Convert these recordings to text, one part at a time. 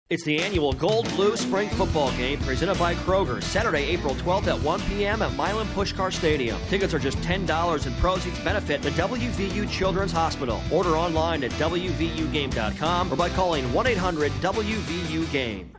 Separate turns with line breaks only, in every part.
It's the annual Gold Blue Spring Football Game presented by Kroger, Saturday, April 12th at 1 p.m. at Milan Puskar Stadium. Tickets are just $10 and proceeds benefit the WVU Children's Hospital. Order online at WVUGame.com or by calling 1-800-WVU-GAME.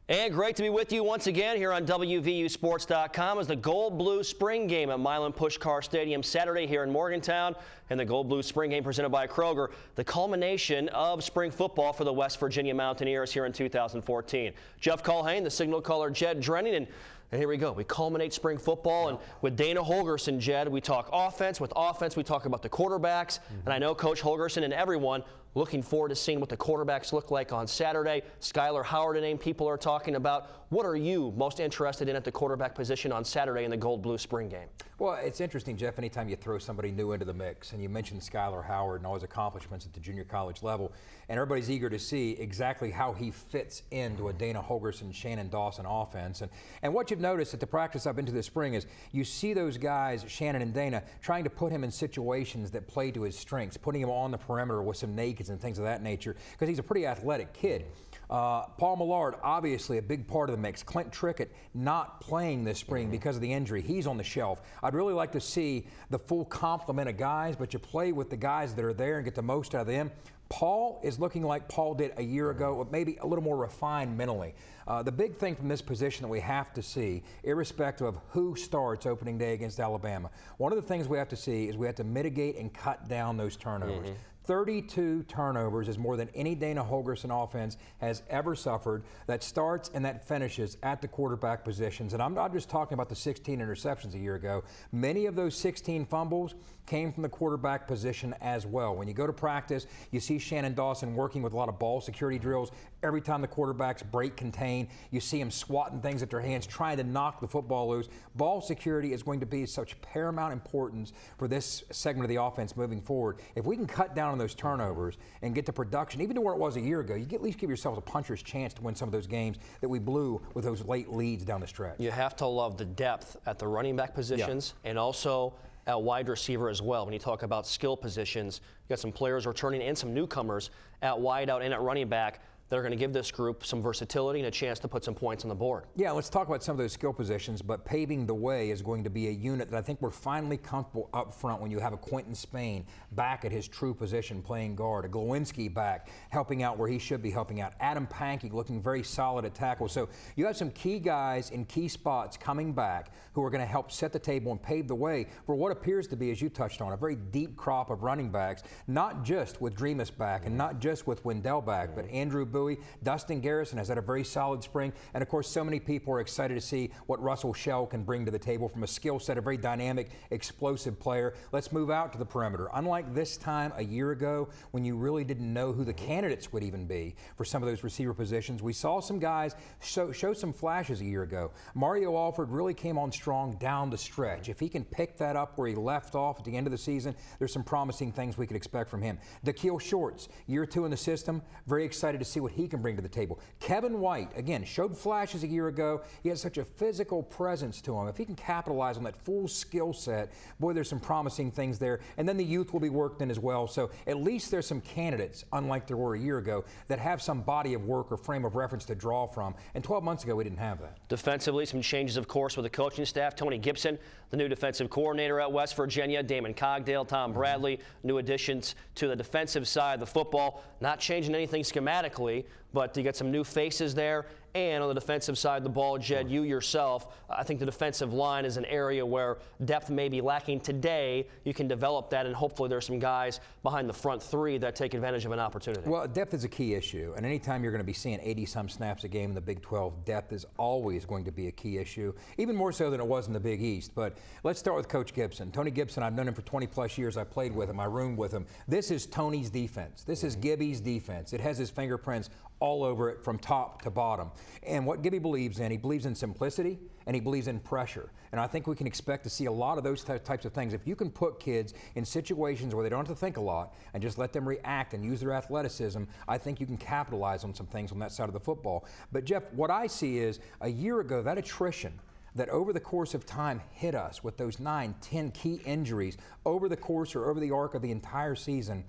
And great to be with you once again here on WVUsports.com as the Gold Blue Spring Game at Milan Puskar Stadium Saturday here in Morgantown. And the Gold Blue Spring Game presented by Kroger, the culmination of spring football for the West Virginia Mountaineers here in 2014. Jeff Culhane, the signal caller Jed Drenning, and here we go. We culminate spring football, and with Dana Holgorsen, Jed, we talk offense. With offense, we talk about the quarterbacks. And I know Coach Holgorsen and everyone looking forward to seeing what the quarterbacks look like on Saturday. Skylar Howard, a name people are talking about. What are you most interested in at the quarterback position on Saturday in the Gold Blue Spring Game?
Well, it's interesting, Jeff, anytime you throw somebody new into the mix, and you mentioned Skylar Howard and all his accomplishments at the junior college level, and everybody's eager to see exactly how he fits into a Dana Holgorsen, Shannon Dawson offense. And what you've noticed at the practice I've been to this spring is you see those guys, Shannon and Dana, trying to put him in situations that play to his strengths, putting him on the perimeter with some nakeds and things of that nature, because he's a pretty athletic kid. Paul Millard, obviously a big part of the mix. Clint Trickett not playing this spring because of the injury. He's on the shelf. I'd really like to see the full complement of guys, but you play with the guys that are there and get the most out of them. Paul is looking like Paul did a year ago, maybe a little more refined mentally. The big thing from this position that we have to see, irrespective of who starts opening day against Alabama, one of the things we have to see is we have to mitigate and cut down those turnovers. 32 turnovers is more than any Dana Holgorsen offense has ever suffered that starts and that finishes at the quarterback positions. And I'm not just talking about the 16 interceptions a year ago. Many of those 16 fumbles came from the quarterback position as well. When you go to practice, you see Shannon Dawson working with a lot of ball security drills. Every time the quarterbacks break contain, you see him swatting things at their hands, trying to knock the football loose. Ball security is going to be such paramount importance for this segment of the offense moving forward. If we can cut down on those turnovers and get the production, even to where it was a year ago, you at least give yourselves a puncher's chance to win some of those games that we blew with those late leads down the stretch.
You have to love the depth at the running back positions and also at wide receiver as well. When you talk about skill positions, you got some players returning and some newcomers at wide out and at running back that are going to give this group some versatility and a chance to put some points on the board.
Yeah, let's talk about some of those skill positions, but paving the way is going to be a unit that I think we're finally comfortable up front when you have a Quentin Spain back at his true position playing guard, a Glowinski back helping out where he should be helping out, Adam Pankey looking very solid at tackle. So you have some key guys in key spots coming back who are going to help set the table and pave the way for what appears to be, as you touched on, a very deep crop of running backs, not just with Dreamus back and not just with Wendell back, but Andrew Bowie, Dustin Garrison has had a very solid spring, and of course so many people are excited to see what Russell Shell can bring to the table from a skill set, a very dynamic, explosive player. Let's move out to the perimeter. Unlike this time a year ago when you really didn't know who the candidates would even be for some of those receiver positions, we saw some guys show some flashes a year ago. Mario Alford really came on strong down the stretch. If he can pick that up where he left off at the end of the season, there's some promising things we could expect from him. Da'Keel Shorts, year 2 in the system, very excited to see what he can bring to the table. Kevin White, again, showed flashes a year ago. He has such a physical presence to him. If he can capitalize on that full skill set, boy, there's some promising things there. And then the youth will be worked in as well. So at least there's some candidates, unlike there were a year ago, that have some body of work or frame of reference to draw from. And 12 months ago, we didn't have that.
Defensively, some changes, of course, with the coaching staff. Tony Gibson, the new defensive coordinator at West Virginia. Damon Cogdale, Tom Bradley, new additions to the defensive side of the football. Not changing anything schematically, but you got some new faces there. And on the defensive side of the ball, Jed, you yourself, I think the defensive line is an area where depth may be lacking today. You can develop that, and hopefully there's some guys behind the front three that take advantage of an opportunity.
Well, depth is a key issue, and anytime you're going to be seeing 80-some snaps a game in the Big 12, depth is always going to be a key issue, even more so than it was in the Big East. But let's start with Coach Gibson. Tony Gibson, I've known him for 20-plus years. I played with him. I roomed with him. This is Tony's defense. This is Gibby's defense. It has his fingerprints all over it from top to bottom. And what Gibby believes in, he believes in simplicity and he believes in pressure. And I think we can expect to see a lot of those types of things. If you can put kids in situations where they don't have to think a lot and just let them react and use their athleticism, I think you can capitalize on some things on that side of the football. But Jeff, what I see is a year ago, that attrition that over the course of time hit us with those 9, 10 key injuries over the course or over the arc of the entire season,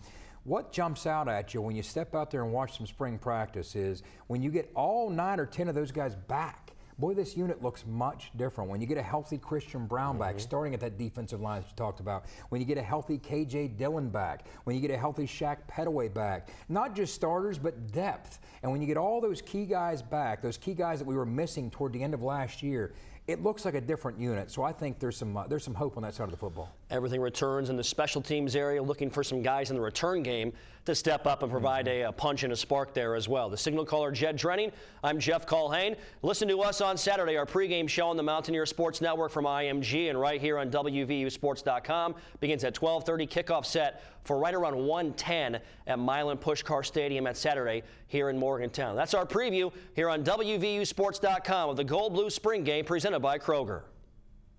What jumps out at you when you step out there and watch some spring practice is when you get all 9 or 10 of those guys back. Boy, this unit looks much different. When you get a healthy Christian Brown back, starting at that defensive line that you talked about, when you get a healthy K.J. Dillon back, when you get a healthy Shaq Petaway back, not just starters, but depth. And when you get all those key guys back, those key guys that we were missing toward the end of last year, it looks like a different unit. So I think there's some hope on that side of the football.
Everything returns in the special teams area, looking for some guys in the return game to step up and provide a punch and a spark there as well. The signal caller, Jed Drenning. I'm Jeff Culhane. Listen to us on Saturday, our pregame show on the Mountaineer Sports Network from IMG and right here on WVUsports.com. Begins at 12:30, kickoff set for right around 1:10 at Milan Puskar Stadium at Saturday here in Morgantown. That's our preview here on WVUsports.com of the Gold Blue Spring Game presented by Kroger.